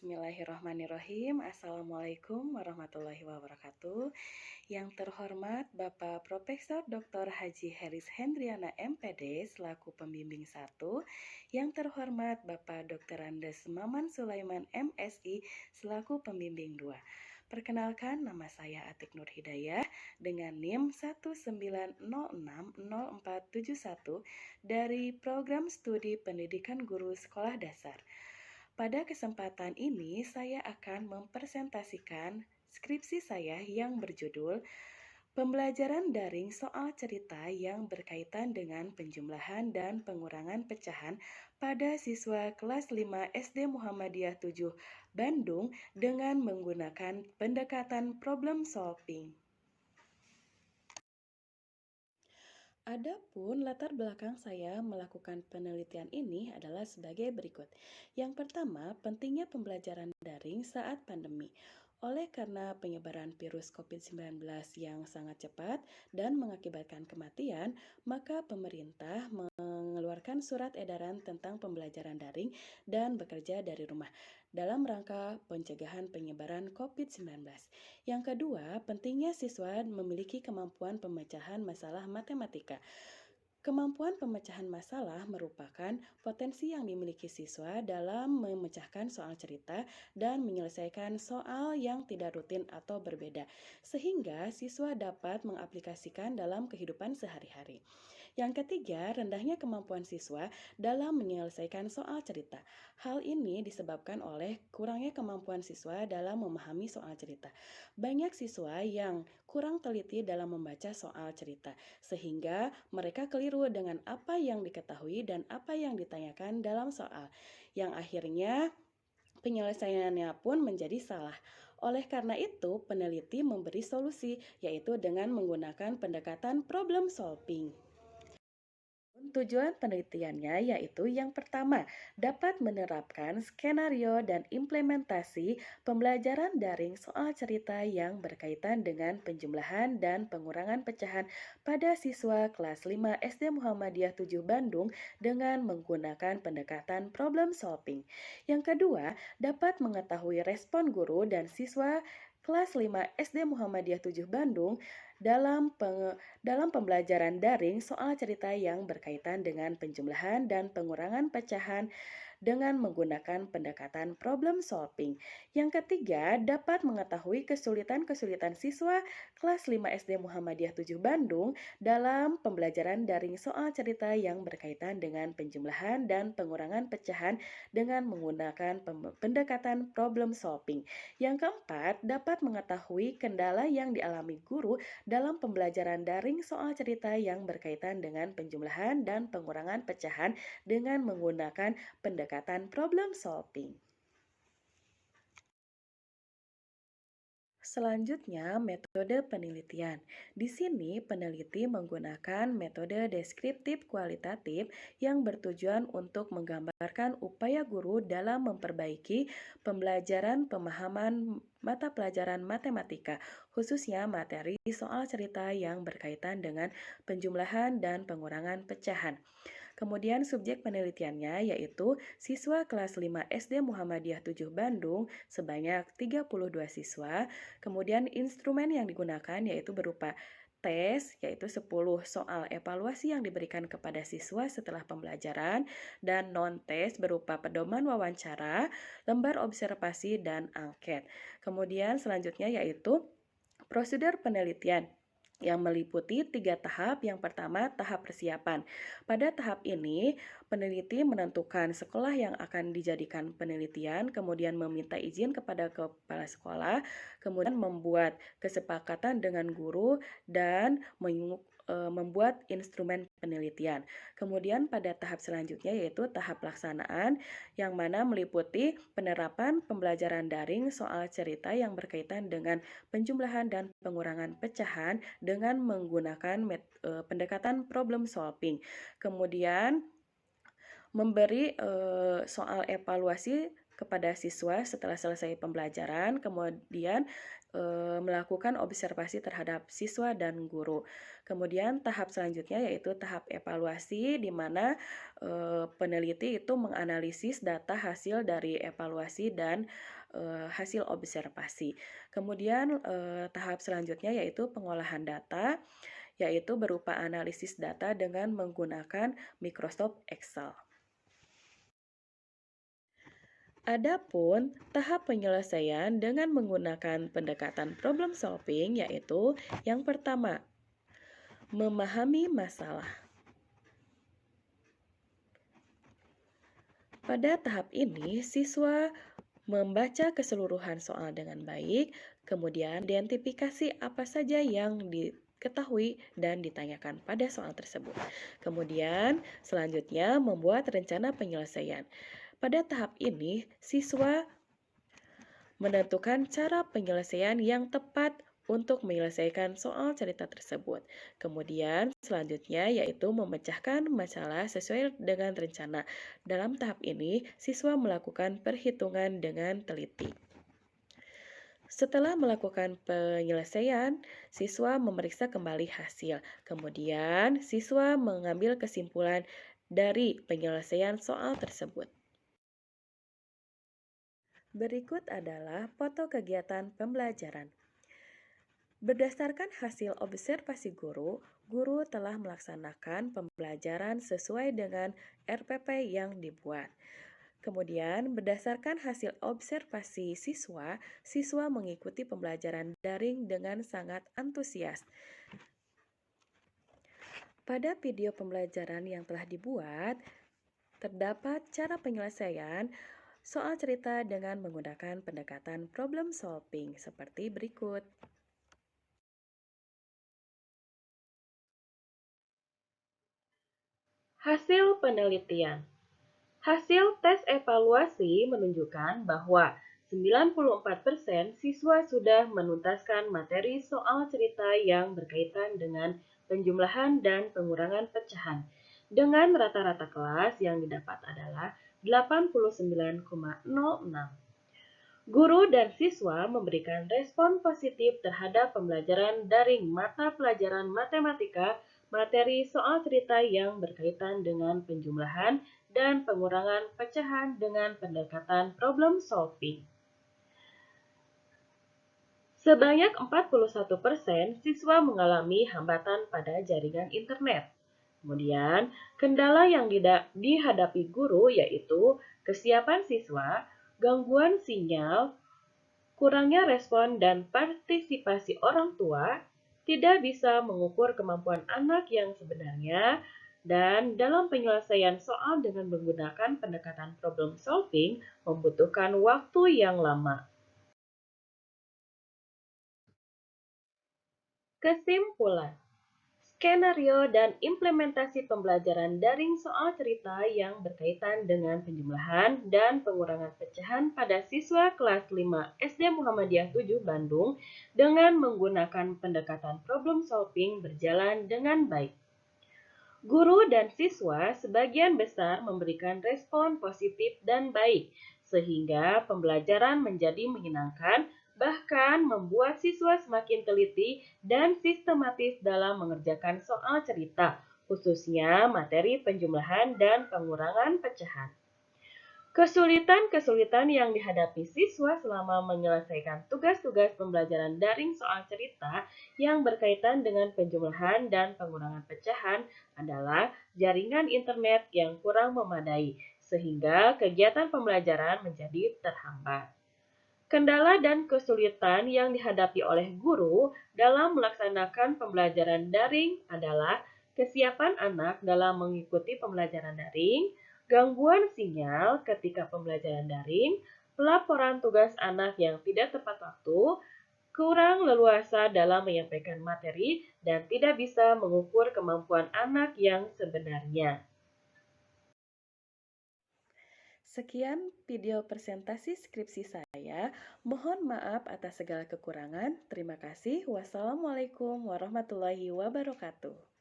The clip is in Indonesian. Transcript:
Bismillahirrahmanirrahim. Assalamualaikum warahmatullahi wabarakatuh. Yang terhormat Bapak Profesor Dr. Haji Heris Hendriana MPD selaku pembimbing 1. Yang terhormat Bapak Dr. Andes Maman Sulaiman MSI selaku pembimbing 2. Perkenalkan, nama saya Atik Nur Hidayah dengan NIM 190600471 dari Program Studi Pendidikan Guru Sekolah Dasar. Pada kesempatan ini, saya akan mempresentasikan skripsi saya yang berjudul Pembelajaran Daring Soal Cerita yang berkaitan dengan penjumlahan dan pengurangan pecahan pada siswa kelas 5 SD Muhammadiyah 7 Bandung dengan menggunakan pendekatan problem solving. Adapun latar belakang saya melakukan penelitian ini adalah sebagai berikut. Yang pertama, pentingnya pembelajaran daring saat pandemi. Oleh karena penyebaran virus COVID-19 yang sangat cepat dan mengakibatkan kematian, maka pemerintah mengeluarkan surat edaran tentang pembelajaran daring dan bekerja dari rumah dalam rangka pencegahan penyebaran COVID-19. Yang kedua, pentingnya siswa memiliki kemampuan pemecahan masalah matematika. Kemampuan pemecahan masalah merupakan potensi yang dimiliki siswa dalam memecahkan soal cerita dan menyelesaikan soal yang tidak rutin atau berbeda, sehingga siswa dapat mengaplikasikan dalam kehidupan sehari-hari. Yang ketiga, rendahnya kemampuan siswa dalam menyelesaikan soal cerita. Hal ini disebabkan oleh kurangnya kemampuan siswa dalam memahami soal cerita. Banyak siswa yang kurang teliti dalam membaca soal cerita, sehingga mereka keliru dengan apa yang diketahui dan apa yang ditanyakan dalam soal, yang akhirnya penyelesaiannya pun menjadi salah. Oleh karena itu, peneliti memberi solusi, yaitu dengan menggunakan pendekatan problem solving. Tujuan penelitiannya yaitu yang pertama, dapat menerapkan skenario dan implementasi pembelajaran daring soal cerita yang berkaitan dengan penjumlahan dan pengurangan pecahan pada siswa kelas 5 SD Muhammadiyah 7 Bandung dengan menggunakan pendekatan problem solving. Yang kedua, dapat mengetahui respon guru dan siswa kelas 5 SD Muhammadiyah 7 Bandung dalam pembelajaran daring soal cerita yang berkaitan dengan penjumlahan dan pengurangan pecahan dengan menggunakan pendekatan problem solving. Yang ketiga, dapat mengetahui kesulitan-kesulitan siswa kelas 5 SD Muhammadiyah 7 Bandung dalam pembelajaran daring soal cerita yang berkaitan dengan penjumlahan dan pengurangan pecahan dengan menggunakan pendekatan problem solving. Yang keempat, dapat mengetahui kendala yang dialami guru dalam pembelajaran daring soal cerita yang berkaitan dengan penjumlahan dan pengurangan pecahan dengan menggunakan pendekatan problem solving. Selanjutnya, metode penelitian. Di sini, peneliti menggunakan metode deskriptif kualitatif yang bertujuan untuk menggambarkan upaya guru dalam memperbaiki pembelajaran pemahaman mata pelajaran matematika, khususnya materi soal cerita yang berkaitan dengan penjumlahan dan pengurangan pecahan. Kemudian subjek penelitiannya yaitu siswa kelas 5 SD Muhammadiyah 7 Bandung sebanyak 32 siswa. Kemudian instrumen yang digunakan yaitu berupa tes, yaitu 10 soal evaluasi yang diberikan kepada siswa setelah pembelajaran, dan non-tes berupa pedoman wawancara, lembar observasi, dan angket. Kemudian selanjutnya yaitu prosedur penelitian yang meliputi 3 tahap. Yang pertama, tahap persiapan. Pada tahap ini, peneliti menentukan sekolah yang akan dijadikan penelitian, kemudian meminta izin kepada kepala sekolah, kemudian membuat kesepakatan dengan guru, dan membuat instrumen penelitian. Kemudian pada tahap selanjutnya yaitu tahap pelaksanaan, yang mana meliputi penerapan pembelajaran daring soal cerita yang berkaitan dengan penjumlahan dan pengurangan pecahan dengan menggunakan pendekatan problem solving. Kemudian memberi soal evaluasi kepada siswa setelah selesai pembelajaran, kemudian melakukan observasi terhadap siswa dan guru. Kemudian tahap selanjutnya yaitu tahap evaluasi, di mana peneliti itu menganalisis data hasil dari evaluasi dan hasil observasi. Kemudian tahap selanjutnya yaitu pengolahan data, yaitu berupa analisis data dengan menggunakan Microsoft Excel. Adapun tahap penyelesaian dengan menggunakan pendekatan problem solving, yaitu yang pertama, memahami masalah. Pada tahap ini, siswa membaca keseluruhan soal dengan baik, kemudian identifikasi apa saja yang diketahui dan ditanyakan pada soal tersebut. Kemudian, selanjutnya membuat rencana penyelesaian. Pada tahap ini, siswa menentukan cara penyelesaian yang tepat untuk menyelesaikan soal cerita tersebut. Kemudian selanjutnya yaitu memecahkan masalah sesuai dengan rencana. Dalam tahap ini, siswa melakukan perhitungan dengan teliti. Setelah melakukan penyelesaian, siswa memeriksa kembali hasil. Kemudian, siswa mengambil kesimpulan dari penyelesaian soal tersebut. Berikut adalah foto kegiatan pembelajaran. Berdasarkan hasil observasi guru, guru telah melaksanakan pembelajaran sesuai dengan RPP yang dibuat. Kemudian, berdasarkan hasil observasi siswa, siswa mengikuti pembelajaran daring dengan sangat antusias. Pada video pembelajaran yang telah dibuat, terdapat cara penyelesaian soal cerita dengan menggunakan pendekatan problem solving seperti berikut. Hasil penelitian. Hasil tes evaluasi menunjukkan bahwa 94% siswa sudah menuntaskan materi soal cerita yang berkaitan dengan penjumlahan dan pengurangan pecahan. Dengan rata-rata kelas yang didapat adalah 89,06. Guru dan siswa memberikan respon positif terhadap pembelajaran daring mata pelajaran matematika, materi soal cerita yang berkaitan dengan penjumlahan dan pengurangan pecahan dengan pendekatan problem solving. Sebanyak 41% siswa mengalami hambatan pada jaringan internet. Kemudian, kendala yang dihadapi guru yaitu kesiapan siswa, gangguan sinyal, kurangnya respon dan partisipasi orang tua, tidak bisa mengukur kemampuan anak yang sebenarnya, dan dalam penyelesaian soal dengan menggunakan pendekatan problem solving membutuhkan waktu yang lama. Kesimpulan, skenario dan implementasi pembelajaran daring soal cerita yang berkaitan dengan penjumlahan dan pengurangan pecahan pada siswa kelas 5 SD Muhammadiyah 7 Bandung dengan menggunakan pendekatan problem solving berjalan dengan baik. Guru dan siswa sebagian besar memberikan respon positif dan baik, sehingga pembelajaran menjadi menyenangkan, bahkan membuat siswa semakin teliti dan sistematis dalam mengerjakan soal cerita, khususnya materi penjumlahan dan pengurangan pecahan. Kesulitan-kesulitan yang dihadapi siswa selama menyelesaikan tugas-tugas pembelajaran daring soal cerita yang berkaitan dengan penjumlahan dan pengurangan pecahan adalah jaringan internet yang kurang memadai, sehingga kegiatan pembelajaran menjadi terhambat. Kendala dan kesulitan yang dihadapi oleh guru dalam melaksanakan pembelajaran daring adalah kesiapan anak dalam mengikuti pembelajaran daring, gangguan sinyal ketika pembelajaran daring, pelaporan tugas anak yang tidak tepat waktu, kurang leluasa dalam menyampaikan materi, dan tidak bisa mengukur kemampuan anak yang sebenarnya. Sekian video presentasi skripsi saya. Mohon maaf atas segala kekurangan. Terima kasih. Wassalamualaikum warahmatullahi wabarakatuh.